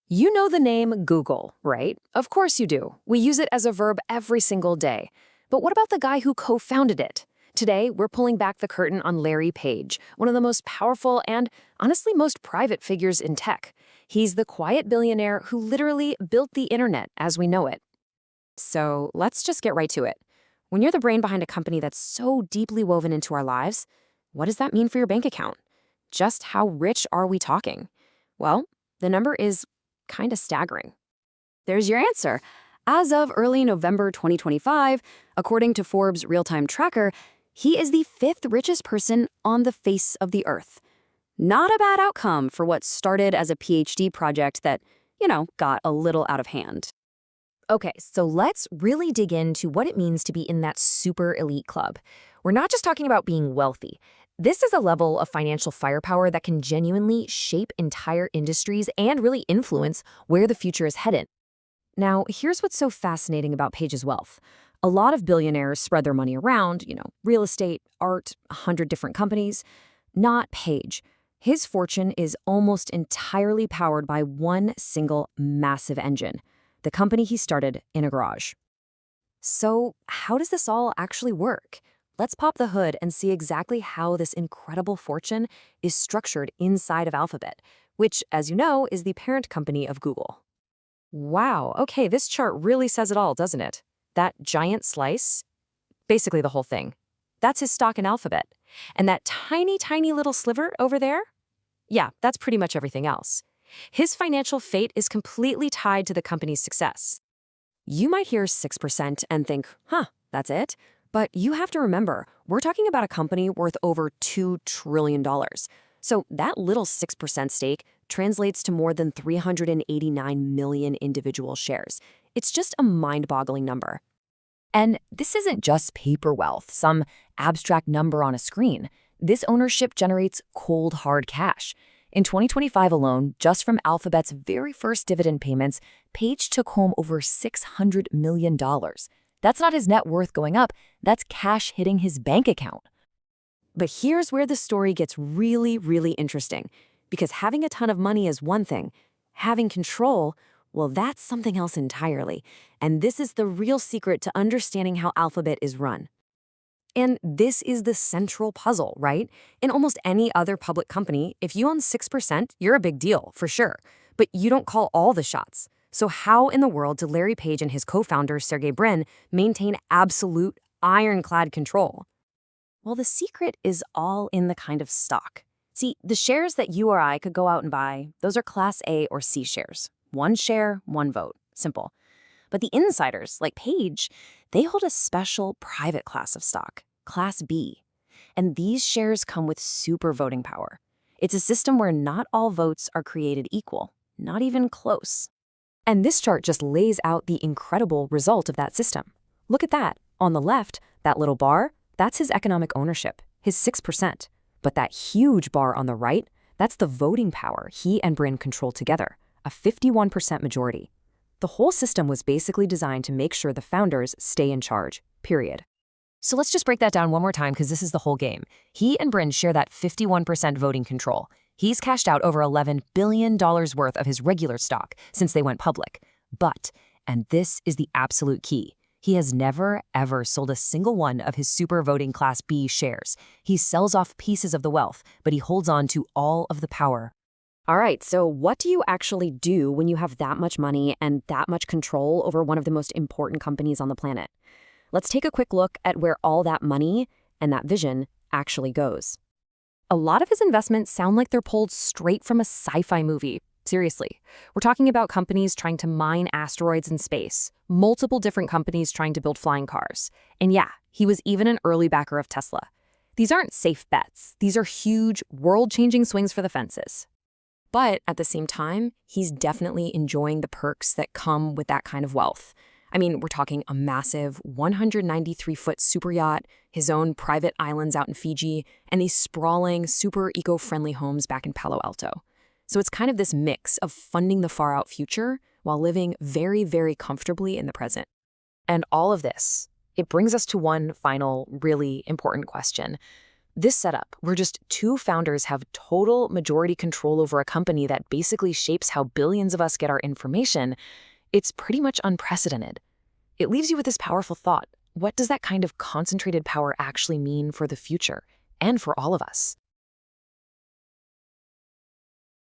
You know the name Google, right? Of course you do. We use it as a verb every single day. But what about the guy who co-founded it? Today, we're pulling back the curtain on Larry Page, one of the most powerful and, honestly, most private figures in tech. He's the quiet billionaire who literally built the internet as we know it. So let's just get right to it. When you're the brain behind a company that's so deeply woven into our lives, what does that mean for your bank account? Just how rich are we talking? Well, the number is kind of staggering. There's your answer. As of early November 2025, according to Forbes' real-time tracker, he is the fifth richest person on the face of the earth. Not a bad outcome for what started as a PhD project that, got a little out of hand. Okay, so let's really dig into what it means to be in that super elite club. We're not just talking about being wealthy. This is a level of financial firepower that can genuinely shape entire industries and really influence where the future is headed. Now, here's what's so fascinating about Page's wealth. A lot of billionaires spread their money around, real estate, art, 100 different companies. Not Page. His fortune is almost entirely powered by one single massive engine, the company he started in a garage. So, how does this all actually work? Let's pop the hood and see exactly how this incredible fortune is structured inside of Alphabet, which, as you know, is the parent company of Google. Wow, okay, this chart really says it all, doesn't it? That giant slice, basically the whole thing, that's his stock in Alphabet. And that tiny, tiny little sliver over there? Yeah, that's pretty much everything else. His financial fate is completely tied to the company's success. You might hear 6% and think, that's it? But you have to remember, we're talking about a company worth over $2 trillion. So that little 6% stake translates to more than 389 million individual shares. It's just a mind-boggling number. And this isn't just paper wealth, some abstract number on a screen. This ownership generates cold, hard cash. In 2025 alone, just from Alphabet's very first dividend payments, Page took home over $600 million. That's not his net worth going up, that's cash hitting his bank account. But here's where the story gets really, really interesting. Because having a ton of money is one thing. Having control, well, that's something else entirely. And this is the real secret to understanding how Alphabet is run. And this is the central puzzle, right? In almost any other public company, if you own 6%, you're a big deal, for sure. But you don't call all the shots. So how in the world do Larry Page and his co-founder, Sergey Brin, maintain absolute, ironclad control? Well, the secret is all in the kind of stock. See, the shares that you or I could go out and buy, those are Class A or C shares. One share, one vote. Simple. But the insiders, like Page, they hold a special private class of stock, Class B. And these shares come with super voting power. It's a system where not all votes are created equal, not even close. And this chart just lays out the incredible result of that system. Look at that. On the left, that little bar, that's his economic ownership, his 6%. But that huge bar on the right, that's the voting power he and Brin control together, a 51% majority. The whole system was basically designed to make sure the founders stay in charge, period. So let's just break that down one more time because this is the whole game. He and Brin share that 51% voting control. He's cashed out over $11 billion worth of his regular stock since they went public. But, and this is the absolute key, he has never, ever sold a single one of his super voting Class B shares. He sells off pieces of the wealth, but he holds on to all of the power. All right, so what do you actually do when you have that much money and that much control over one of the most important companies on the planet? Let's take a quick look at where all that money and that vision actually goes. A lot of his investments sound like they're pulled straight from a sci-fi movie. Seriously, we're talking about companies trying to mine asteroids in space, multiple different companies trying to build flying cars. And yeah, he was even an early backer of Tesla. These aren't safe bets. These are huge, world-changing swings for the fences. But at the same time, he's definitely enjoying the perks that come with that kind of wealth. I mean, we're talking a massive 193-foot super yacht, his own private islands out in Fiji, and these sprawling, super eco-friendly homes back in Palo Alto. So it's kind of this mix of funding the far-out future while living very, very comfortably in the present. And all of this, it brings us to one final, really important question. This setup, where just two founders have total majority control over a company that basically shapes how billions of us get our information, it's pretty much unprecedented. It leaves you with this powerful thought. What does that kind of concentrated power actually mean for the future and for all of us?